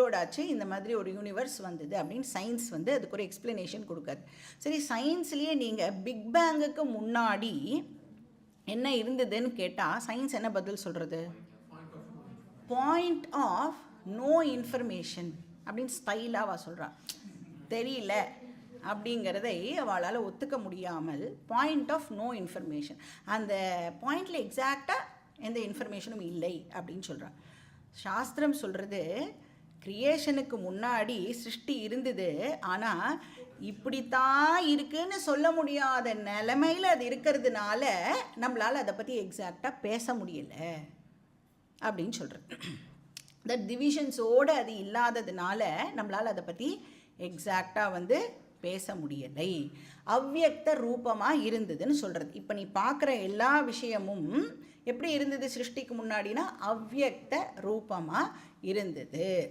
Explode ஆச்சு, இந்த மாதிரி ஒரு யூனிவர்ஸ் வந்தது அப்படின்னு சயின்ஸ் வந்து அதுக்கு ஒரு எக்ஸ்ப்ளனேஷன் கொடுக்காது. சரி, சயின்ஸ்லேயே நீங்கள் பிக் பேங்குக்கு முன்னாடி என்ன இருந்ததுன்னு கேட்டால் சயின்ஸ் என்ன பதில் சொல்கிறது? பாயிண்ட் ஆஃப் நோ இன்ஃபர்மேஷன் அப்படின்னு ஸ்டைலாக சொல்கிறான். தெரியல அப்படிங்கிறதை அவளால் ஒத்துக்க முடியாமல் பாயிண்ட் ஆஃப் நோ இன்ஃபர்மேஷன், அந்த பாயிண்டில் எக்ஸாக்டாக எந்த இன்ஃபர்மேஷனும் இல்லை அப்படின்னு சொல்கிறான். சாஸ்திரம் சொல்கிறது கிரியேஷனுக்கு முன்னாடி சிருஷ்டி இருந்தது, ஆனால் இப்படித்தான் இருக்குன்னு சொல்ல முடியாத நிலைமையில் அது இருக்கிறதுனால நம்மளால் அதை பற்றி எக்ஸாக்டாக பேச முடியலை அப்படின்னு சொல்கிறது. இந்த டிவிஷன்ஸோடு அது இல்லாததுனால நம்மளால் அதை பற்றி எக்ஸாக்டாக வந்து பேச முடியலை, அவ்வியக்த ரூபமாக இருந்ததுன்னு சொல்கிறது. இப்போ நீ பார்க்குற எல்லா விஷயமும் எப்படி இருந்தது சிருஷ்டிக்கு முன்னாடினா அவ்வியக்த ரூபமாக இருந்தது.